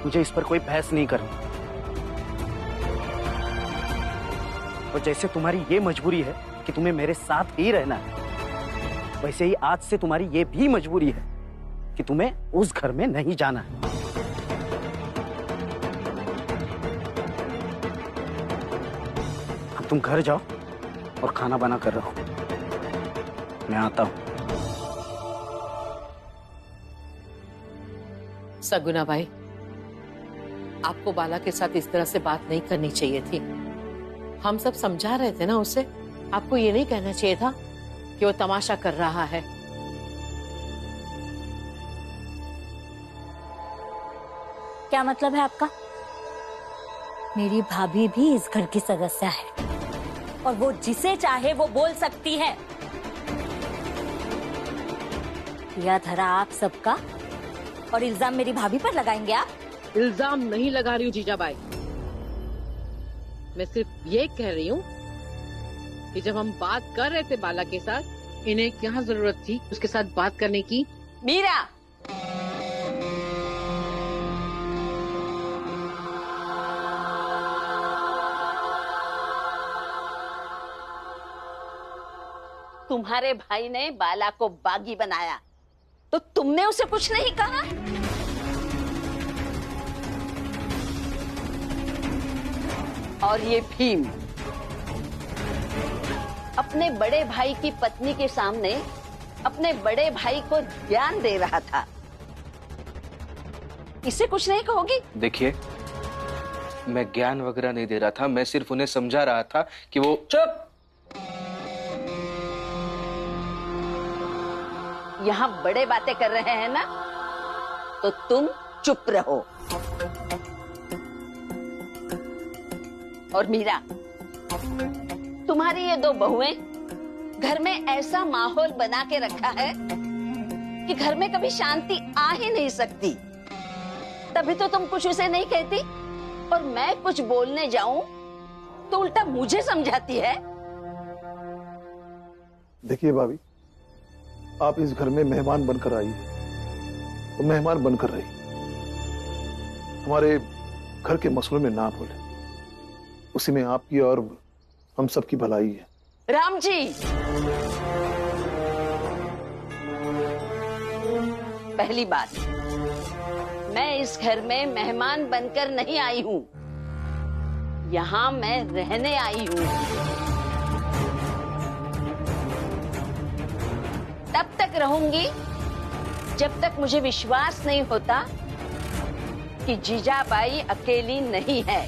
मुझे इस पर कोई बहस नहीं करनी। और जैसे तुम्हारी ये मजबूरी है कि तुम्हें मेरे साथ ही रहना है, वैसे ही आज से तुम्हारी ये भी मजबूरी है कि तुम्हें उस घर में नहीं जाना है। अब तुम घर जाओ और खाना बना कर रखो, मैं आता हूं। सगुना भाई, आपको बाला के साथ इस तरह से बात नहीं करनी चाहिए थी। हम सब समझा रहे थे ना उसे। आपको ये नहीं कहना चाहिए था कि वो तमाशा कर रहा है। क्या मतलब है आपका? मेरी भाभी भी इस घर की सदस्य है और वो जिसे चाहे वो बोल सकती है। या धरा आप सबका और इल्जाम मेरी भाभी पर लगाएंगे आप? इल्जाम नहीं लगा रही हूँ जीजाबाई, मैं सिर्फ ये कह रही हूँ कि जब हम बात कर रहे थे बाला के साथ, इन्हें क्या जरूरत थी उसके साथ बात करने की। मीरा, तुम्हारे भाई ने बाला को बागी बनाया तो तुमने उसे कुछ नहीं कहा? और ये भीम अपने बड़े भाई की पत्नी के सामने अपने बड़े भाई को ज्ञान दे रहा था, इसे कुछ नहीं कहोगी? देखिए, मैं ज्ञान वगैरह नहीं दे रहा था, मैं सिर्फ उन्हें समझा रहा था कि वो। चुप! यहाँ बड़े बातें कर रहे हैं ना, तो तुम चुप रहो। और मीरा, तुम्हारी ये दो बहुएं घर में ऐसा माहौल बना के रखा है कि घर में कभी शांति आ ही नहीं सकती। तभी तो तुम कुछ उसे नहीं कहती, और मैं कुछ बोलने जाऊं तो उल्टा मुझे समझाती है। देखिए भाभी, आप इस घर में मेहमान बनकर आई तो मेहमान बनकर रही। हमारे घर के मसलों में ना बोले, उसी में आपकी और हम सबकी भलाई है। राम जी, पहली बात, मैं इस घर में मेहमान बनकर नहीं आई हूं, यहां मैं रहने आई हूं। तब तक रहूंगी जब तक मुझे विश्वास नहीं होता कि जीजाबाई अकेली नहीं है।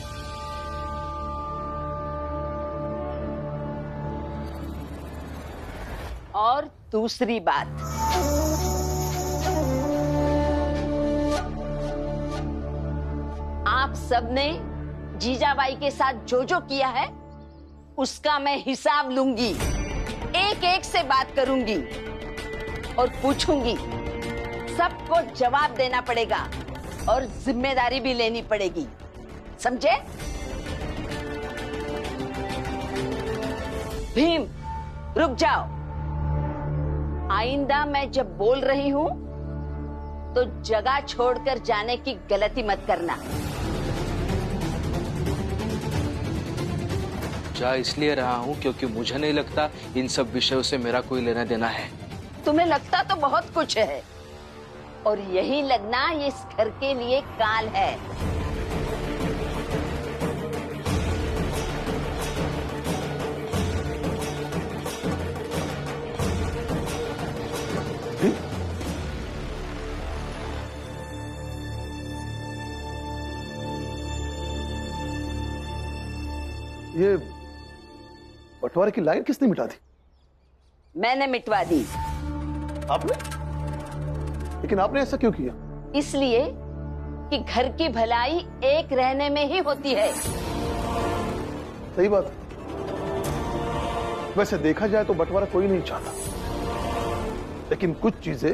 और दूसरी बात, आप सबने जीजाबाई के साथ जो जो किया है उसका मैं हिसाब लूंगी, एक एक से बात करूंगी और पूछूंगी। सबको जवाब देना पड़ेगा और जिम्मेदारी भी लेनी पड़ेगी, समझे? भीम, रुक जाओ। आइंदा मैं जब बोल रही हूं तो जगह छोड़कर जाने की गलती मत करना। जा इसलिए रहा हूं क्योंकि मुझे नहीं लगता इन सब विषयों से मेरा कोई लेना देना है। तुम्हें लगता तो बहुत कुछ है, और यही लगना ये इस घर के लिए काल है। ये बंटवारे की लाइन किसने मिटा दी? मैंने मिटवा दी। आपने? लेकिन आपने ऐसा क्यों किया? इसलिए कि घर की भलाई एक रहने में ही होती है। सही बात। वैसे देखा जाए तो बंटवारा कोई नहीं चाहता, लेकिन कुछ चीजें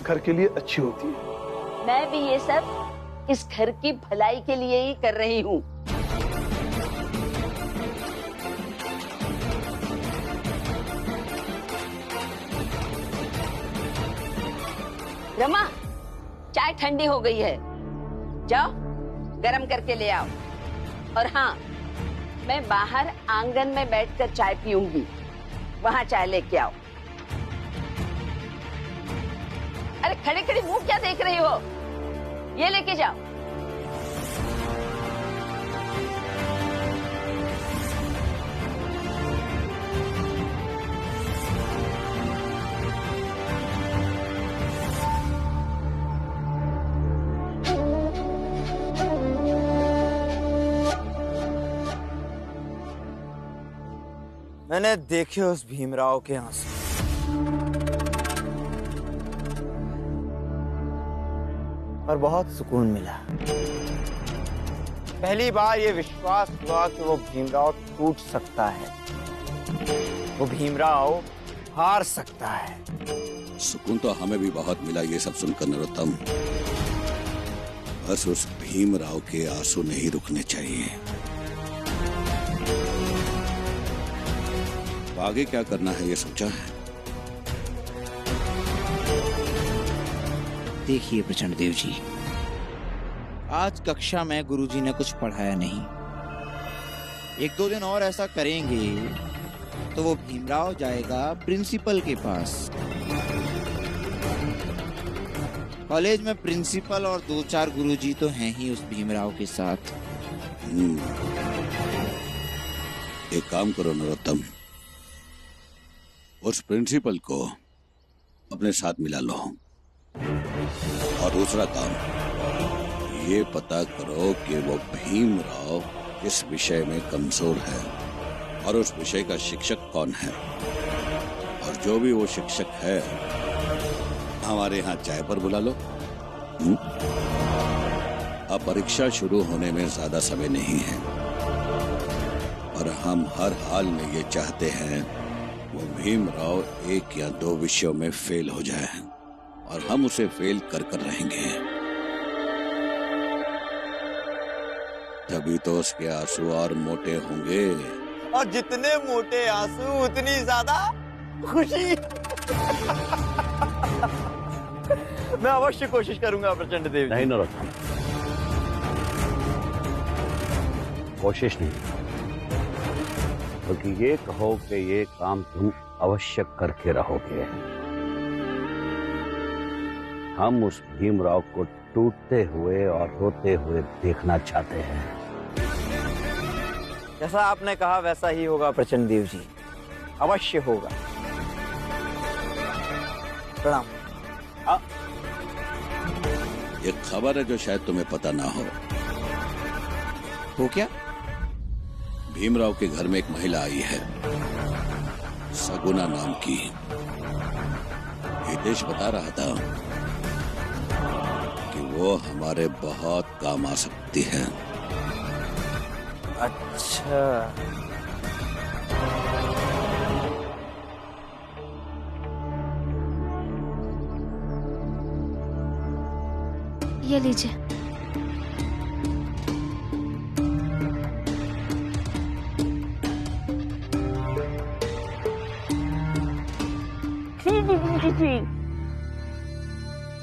घर के लिए अच्छी होती है। मैं भी ये सब इस घर की भलाई के लिए ही कर रही हूँ। रमा, चाय ठंडी हो गई है, जाओ गरम करके ले आओ। और हाँ, मैं बाहर आंगन में बैठकर चाय पीऊंगी, वहां चाय लेके आओ। अरे खड़े खड़े मुंह क्या देख रही हो, ये लेके जाओ। मैंने देखे उस भीमराव के आंसू, और बहुत सुकून मिला। पहली बार ये विश्वास हुआ कि वो भीमराव टूट सकता है, वो भीमराव हार सकता है। सुकून तो हमें भी बहुत मिला ये सब सुनकर नरोत्तम। बस उस भीमराव के आंसू नहीं रुकने चाहिए। आगे क्या करना है ये सोचा है? देखिए प्रचंड देव जी, आज कक्षा में गुरुजी ने कुछ पढ़ाया नहीं। 1-2 दिन और ऐसा करेंगे तो वो भीमराव जाएगा प्रिंसिपल के पास। कॉलेज में प्रिंसिपल और 2-4 गुरुजी तो हैं ही उस भीमराव के साथ। एक काम करो नरोत्तम, उस प्रिंसिपल को अपने साथ मिला लो। और दूसरा काम, ये पता करो कि वो भीमराव किस विषय में कमजोर है और उस विषय का शिक्षक कौन है। और जो भी वो शिक्षक है, हमारे यहाँ चाय पर बुला लो। अब परीक्षा शुरू होने में ज्यादा समय नहीं है और हम हर हाल में ये चाहते हैं वो भीमराव 1 या 2 विषयों में फेल हो जाए और हम उसे फेल कर कर रहेंगे। तभी तो उसके आंसू और मोटे होंगे। और जितने मोटे आंसू उतनी ज्यादा खुशी। मैं अवश्य कोशिश करूंगा प्रचंड देव जी। नहीं नरोत्तम, कोशिश नहीं, क्योंकि ये कहो कि ये काम तुम अवश्य करके रहोगे। हम उस भीमराव को टूटते हुए और रोते हुए देखना चाहते हैं। जैसा आपने कहा वैसा ही होगा प्रचंड देव जी, अवश्य होगा। प्रणाम। एक खबर है जो शायद तुम्हें पता ना हो। वो क्या? भीमराव के घर में एक महिला आई है, सगुना नाम की। हितेश बता रहा था कि वो हमारे बहुत काम आ सकती है। अच्छा, ये लीजिए।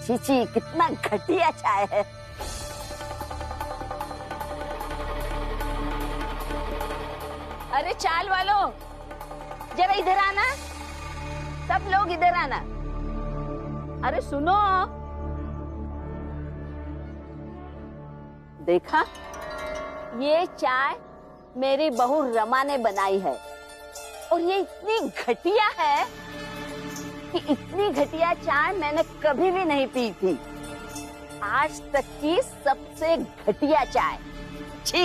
चीची, कितना घटिया चाय है। अरे चाल वालों, जरा इधर आना, सब लोग इधर आना। अरे सुनो, देखा, ये चाय मेरी बहू रमा ने बनाई है और ये इतनी घटिया है कि इतनी घटिया चाय मैंने कभी भी नहीं पी थी। आज तक की सबसे घटिया चाय। छी।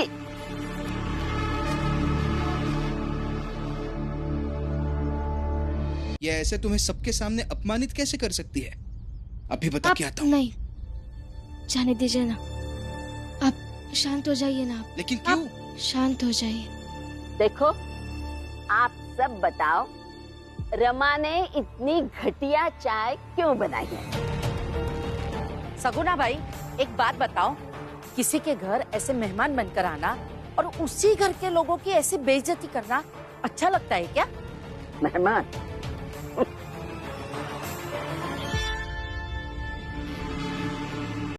ये ऐसे तुम्हें सबके सामने अपमानित कैसे कर सकती है? अभी बता के आता हूँ। नहीं, जाने दीजिए ना, आप शांत हो जाइए ना। आप लेकिन क्यों? आप शांत हो जाइए। देखो, आप सब बताओ, रमा ने इतनी घटिया चाय क्यों बनाई है? सगुना भाई, एक बात बताओ, किसी के घर ऐसे मेहमान बनकर आना और उसी घर के लोगों की ऐसी बेइज्जती करना अच्छा लगता है क्या? मेहमान?